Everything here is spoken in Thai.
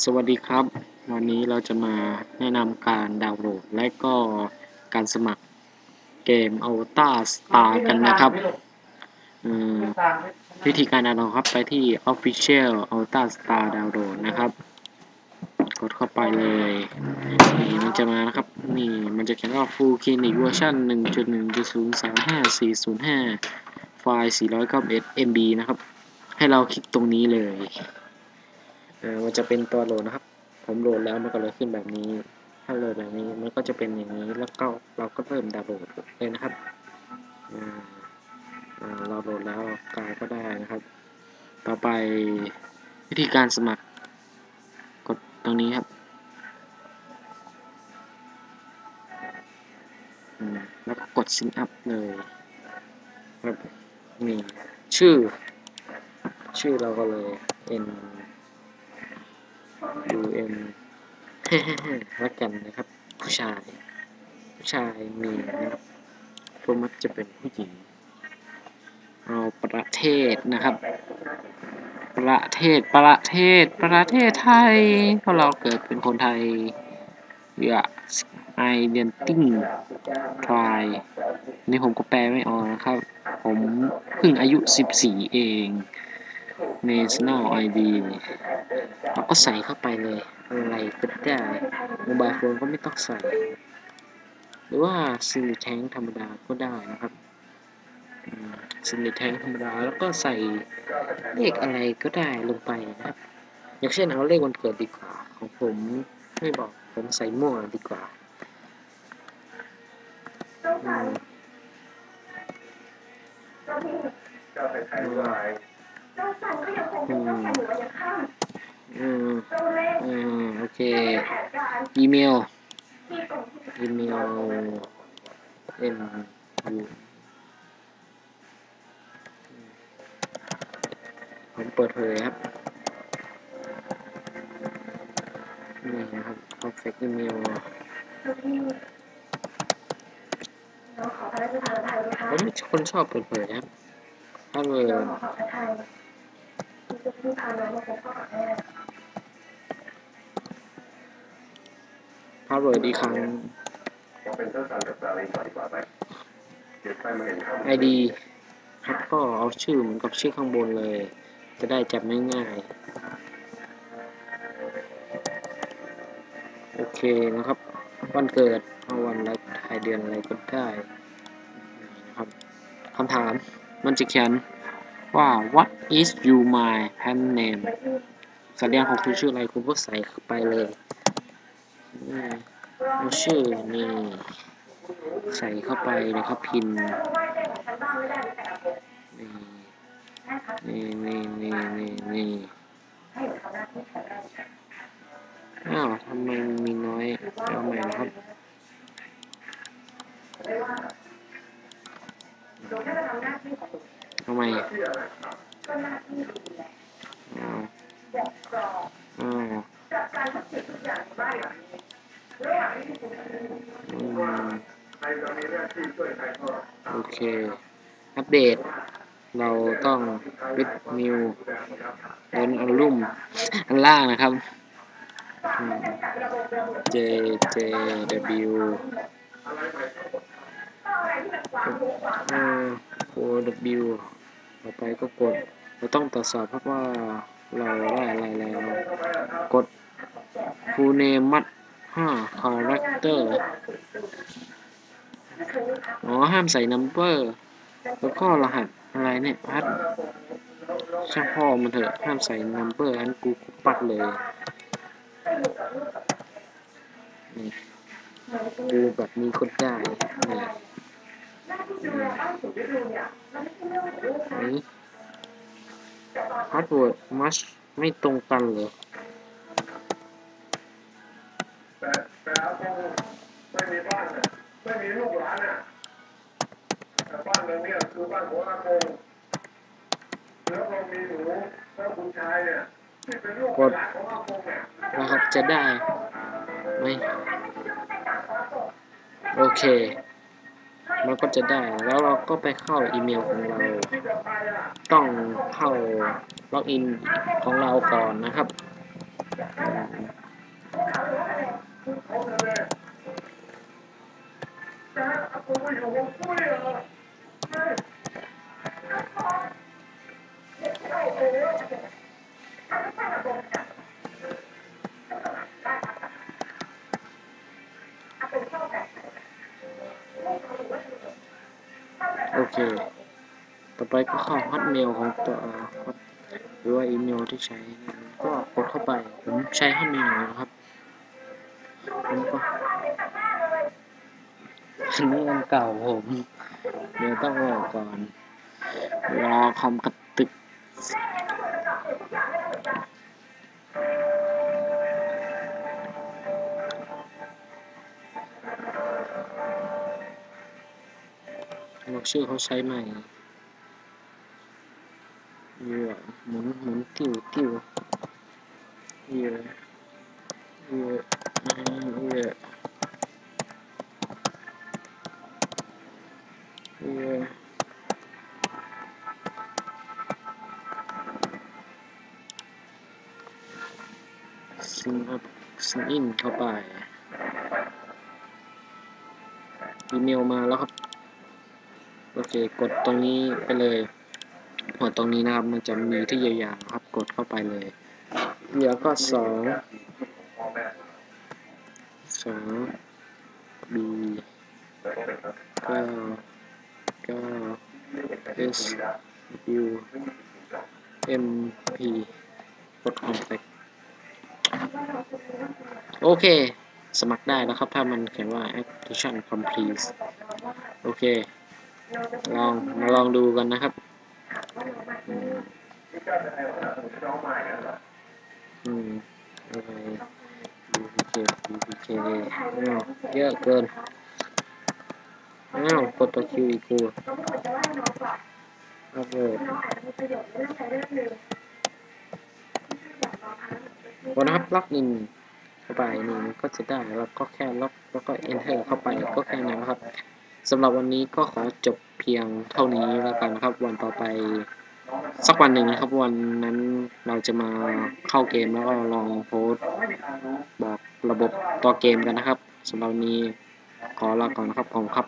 สวัสดีครับวันนี้เราจะมาแนะนำการดาวน์โหลดและก็การสมัครเกม Avatar Star กันนะครับวิธีการดาวน์โหลดครับไปที่ Official Avatar Star Download นะครับกดเข้าไปเลยนี่มันจะมานะครับนี่มันจะเขียนว่า Full Clinic Version 1.1.035.405 ไฟล์491 MB นะครับให้เราคลิกตรงนี้เลยมันจะเป็นตัวโหลดนะครับผมโหลดแล้วมันก็เลยขึ้นแบบนี้ถ้าโหลดแบบนี้มันก็จะเป็นอย่างนี้แล้วก็เราก็เริ่มดาวน์โหลดเลยนะครับเราโหลดแล้วกายก็ได้นะครับต่อไปวิธีการสมัครกดตรงนี้ครับแล้วก็กด Sign Up เลยครับนี่ชื่อเราก็เลย N U M แล้วกันนะครับผู้ชายมีนะครับพวกมักจะเป็นผู้หญิงเอาประเทศนะครับประเทศไทยเพราะเราเกิดเป็นคนไทยไอเดนติ้งไทยนี่ผมก็แปลไม่ออกนะครับผมเพิ่งอายุ14เอง National ID เราก็ใส่เข้าไปเลยอะไรก็ได้โมบายโฟนก็ไม่ต้องใส่หรือว่าซิลิแทงธรรมดาก็ได้นะครับซิลิแทงธรรมดาแล้วก็ใส่เลขอะไรก็ได้ลงไปนะครับอย่างเช่นเอาเลขวันเกิดดีกว่าของผมไม่บอกผมใส่มั่วดีกว่าโอเคอีเมลM U ผมเปิดเผยครับนี่นะครับ perfect email ผมคนชอบเปิดเผยครับถ้าเลยพาสเวิร์ดอีกครั้ง ID ครับก็เอาชื่อเหมือนกับชื่อข้างบนเลยจะได้จำง่ายๆโอเคนะครับวันเกิดเอาวันและทายเดือนอะไรก็ได้นะครับคำถามมันจะเขียนว่า what is you my pen name สัญญาณของคุณชื่ออะไรคุณก็ใส่เข้าไปเลยเอาชื่อนี่ใส่เข้าไปนะครับพิมพ์นี่อ้าวทำไมมีน้อยเอาใหม่นะครับทำไมโอเคอัปเดตเราต้องวิดนิวบนอันลุ่มอันล่างนะครับ J W O W ต่อไปก็กดเราต้องตรวจสอบครับว่าเราได้อะไรแล้วกด full name มัด5 character ห้ามใส่ number แล้วก็รหัสอะไรเนี่ยพัดช่างพ่อมันเถอะห้ามใส่ number อันกูปัดเลยดูแบบนี้ก็ได้นี่พาสเวิร์ดมัชไม่ตรงกันเลยไม่มีบ้านไม่มีลูกหลานแต่บ้านเมืองนี้คือบ้านของอากงแล้วก็มีหนูแล้วคุณชายเนี่ยที่เป็นลูกหลานของอากงเนี่ยนะครับจะได้ไหมโอเคมันก็จะได้แล้วเราก็ไปเข้าอีเมลของเราต้องเข้าล็อกอินของเราก่อนนะครับ โอเคต่อไปก็เข้าฮอตเมลของตัวหรือว่าอีเมลที่ใช้ก็กดเข้าไปผมใช้ฮอตเมลนะครับผมก็อันนี้อันเก่าผมเดี๋ยวต้องรอก่อนรอคอมกระตุกบอกชื่อเขาใช้ใหม่เยอะหมุนติ้วเยอะซิงอินเข้าไปอีเมลมาแล้วครับโอเคกดตรงนี้ไปเลยกดตรงนี้นะครับมันจะมีที่ยาวๆครับกดเข้าไปเลยเหลือก็2 B 9 S U M P กด contact โอเคสมัครได้แล้วครับถ้ามันเขียนว่า application complete โอเคมาลองดูกันนะครับอะไร BPK เยอะเกินกดตัว Q อีกกูอัพโหลดกดนะครับล็อกอินเข้าไปนี่มันก็จะได้แล้วก็แค่ล็อกแล้วก็ enter เข้าไปก็แค่นั้นนะครับสำหรับวันนี้ก็ขอจบเพียงเท่านี้แล้วกันนะครับวันต่อไปสักวันหนึ่งนะครับวันนั้นเราจะมาเข้าเกมแล้วก็ลองโพสต์บอกระบบตัวเกมกันนะครับสำหรับวันนี้ขอลาก่อนนะครับขอบคุณครับ